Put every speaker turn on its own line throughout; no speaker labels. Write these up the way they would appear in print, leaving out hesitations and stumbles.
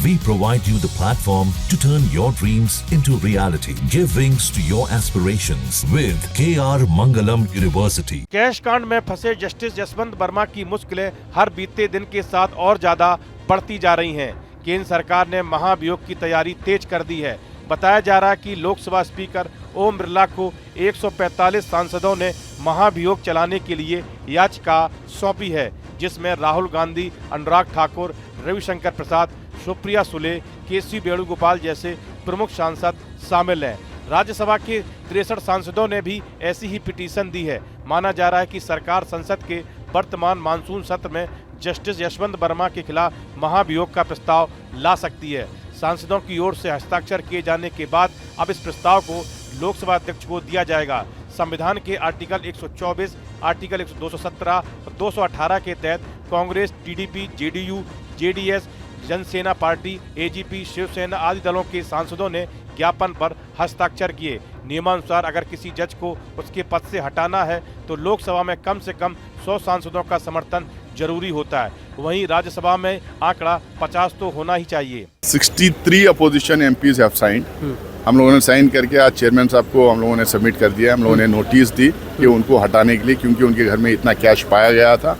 We provide you the platform to turn your dreams into reality. Give wings to your aspirations with KR Mangalam University.
Cash कांड में फंसे justice Yashwant Verma की मुश्किलें हर बीते दिन के साथ और ज्यादा बढ़ती जा रही हैं। केंद्र सरकार ने महाभियोग की तैयारी तेज कर दी है। बताया जा रहा है कि लोकसभा स्पीकर ओम बिरला को 145 सांसदों ने महाभियोग चलाने के लिए याचिका सौंपी है, जिसमें राहुल गांधी, अनुराग ठाकुर, रविशंकर प्रसाद, सुप्रिया सुले, केसी वेणुगोपाल जैसे प्रमुख सांसद शामिल हैं। राज्यसभा के 63 सांसदों ने भी ऐसी ही पिटीशन दी है। माना जा रहा है कि सरकार संसद के वर्तमान मानसून सत्र में जस्टिस यशवंत वर्मा के खिलाफ महाभियोग का प्रस्ताव ला सकती है। सांसदों की ओर से हस्ताक्षर किए जाने के बाद अब इस प्रस्ताव को लोकसभा अध्यक्ष को दिया जाएगा। संविधान के आर्टिकल 124, आर्टिकल 217 और 218 के तहत Congress, TDP, JDU, JDS, Janasena party, AGP, Shivsena आदि दलों के सांसदों ने ज्ञापन पर हस्ताक्षर किए। नियमानुसार अगर किसी जज को उसके पद से हटाना है तो लोकसभा में कम से कम 100 सांसदों का समर्थन जरूरी होता है। वहीं राज्यसभा में आंकड़ा 50 तो होना ही चाहिए।
63 अपोजिशन एमपीज हैव साइंड। हम लोगों ने साइन करके आज चेयरमैन साहब को हम लोगों ने सबमिट कर दिया। हम लोगों ने नोटिस दी कि उनको हटाने के लिए, क्योंकि उनके घर में इतना कैश पाया गया था,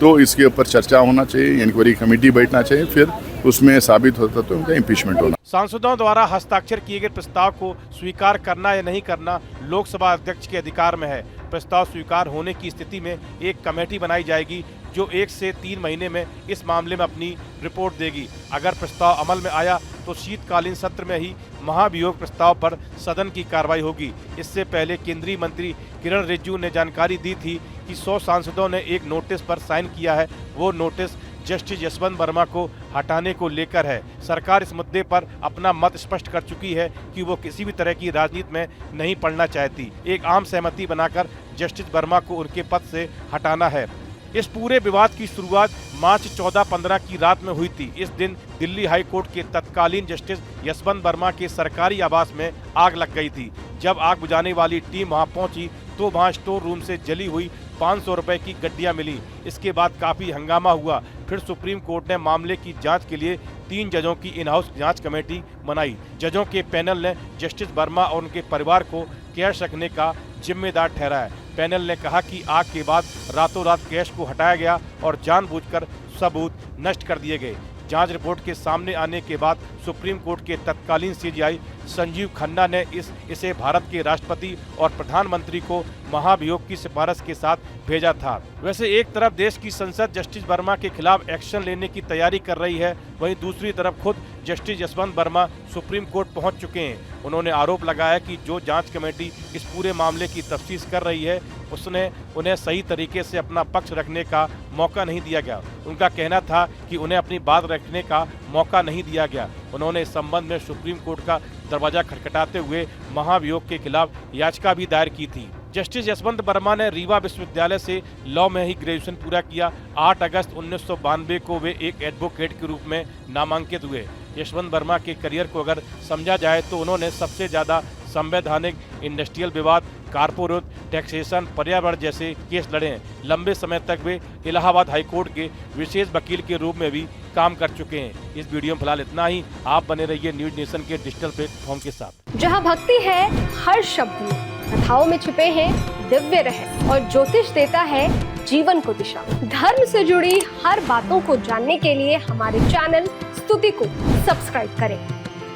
तो इसके ऊपर चर्चा होना चाहिए, इंक्वायरी कमेटी बैठना चाहिए, फिर उसमें साबित होता तो उनका इम्पीचमेंट होना।
सांसदों द्वारा हस्ताक्षर किए गए प्रस्ताव को स्वीकार करना या नहीं करना लोकसभा अध्यक्ष के अधिकार में है। प्रस्ताव स्वीकार होने की स्थिति में एक कमेटी बनाई जाएगी जो 1 से 3 महीने में इस मामले में अपनी रिपोर्ट देगी। अगर प्रस्ताव अमल में आया तो शीतकालीन सत्र में ही महाभियोग प्रस्ताव पर सदन की कार्रवाई होगी। इससे पहले केंद्रीय मंत्री किरण रिजिजू ने जानकारी दी थी कि 100 सांसदों ने एक नोटिस पर साइन किया है। वो नोटिस जस्टिस यशवंत वर्मा को हटाने को लेकर है। सरकार इस मुद्दे पर अपना मत स्पष्ट कर चुकी है कि वो किसी भी तरह की राजनीति में नहीं पड़ना चाहती। एक आम सहमति बनाकर जस्टिस वर्मा को उनके पद से हटाना है। इस पूरे विवाद की शुरुआत मार्च 14-15 की रात में हुई थी। इस दिन दिल्ली हाई कोर्ट के तत्कालीन जस्टिस यशवंत वर्मा के सरकारी आवास में आग लग गई थी। जब आग बुझाने वाली टीम वहां पहुंची तो वहां स्टोर रूम से जली हुई 500 रुपए की गड्डियां मिली। इसके बाद काफी हंगामा हुआ। फिर सुप्रीम कोर्ट ने मामले की जांच के लिए 3 जजों की इन हाउस जांच कमेटी बनाई। जजों के पैनल ने जस्टिस वर्मा और उनके परिवार को कैश रखने का जिम्मेदार ठहराया। पैनल ने कहा कि आग के बाद रातों रात कैश को हटाया गया और जानबूझकर सबूत नष्ट कर दिए गए। जांच रिपोर्ट के सामने आने के बाद सुप्रीम कोर्ट के तत्कालीन सीजीआई संजीव खन्ना ने इसे भारत के राष्ट्रपति और प्रधानमंत्री को महाभियोग की सिफारिश के साथ भेजा था। वैसे एक तरफ देश की संसद जस्टिस वर्मा के खिलाफ एक्शन लेने की तैयारी कर रही है, वहीं दूसरी तरफ खुद justice Yashwant Verma supreme court पहुंच चुके हैं। उन्होंने आरोप लगाया कि जो जांच कमेटी इस पूरे मामले की तफ्तीश कर रही है उसने उन्हें सही तरीके से अपना पक्ष रखने का मौका नहीं दिया गया। उनका कहना था कि उन्हें अपनी बात रखने का मौका नहीं दिया गया। उन्होंने इस संबंध में सुप्रीम कोर्ट का दरवाजा खटखटाते हुए महाभियोग के खिलाफ याचिका भी दायर की थी। जस्टिस यशवंत वर्मा ने रीवा विश्वविद्यालय से लॉ में ही ग्रेजुएशन पूरा किया। 8 अगस्त 1992 को वे एक एडवोकेट के रूप में नामांकित हुए। यशवंत वर्मा के करियर को अगर समझा जाए तो उन्होंने सबसे ज़्यादा संवैधानिक, इंडस्ट्रियल विवाद, कारपोरेट टैक्सेशन, पर्यावरण जैसे केस लड़े हैं। लंबे समय तक वे इलाहाबाद हाईकोर्ट के विशेष वकील के रूप में भी काम कर चुके हैं। इस वीडियो में फिलहाल इतना ही। आप बने रहिए न्यूज नेशन के डिजिटल प्लेटफॉर्म के साथ।
जहां भक्ति है हर शब्द में, कथाओं में छिपे हैं दिव्य रहस्य और ज्योतिष देता है जीवन को दिशा। धर्म से जुड़ी हर बातों को जानने के लिए हमारे चैनल स्तुति को सब्सक्राइब करें।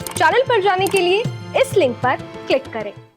चैनल पर जाने के लिए इस लिंक पर क्लिक करें।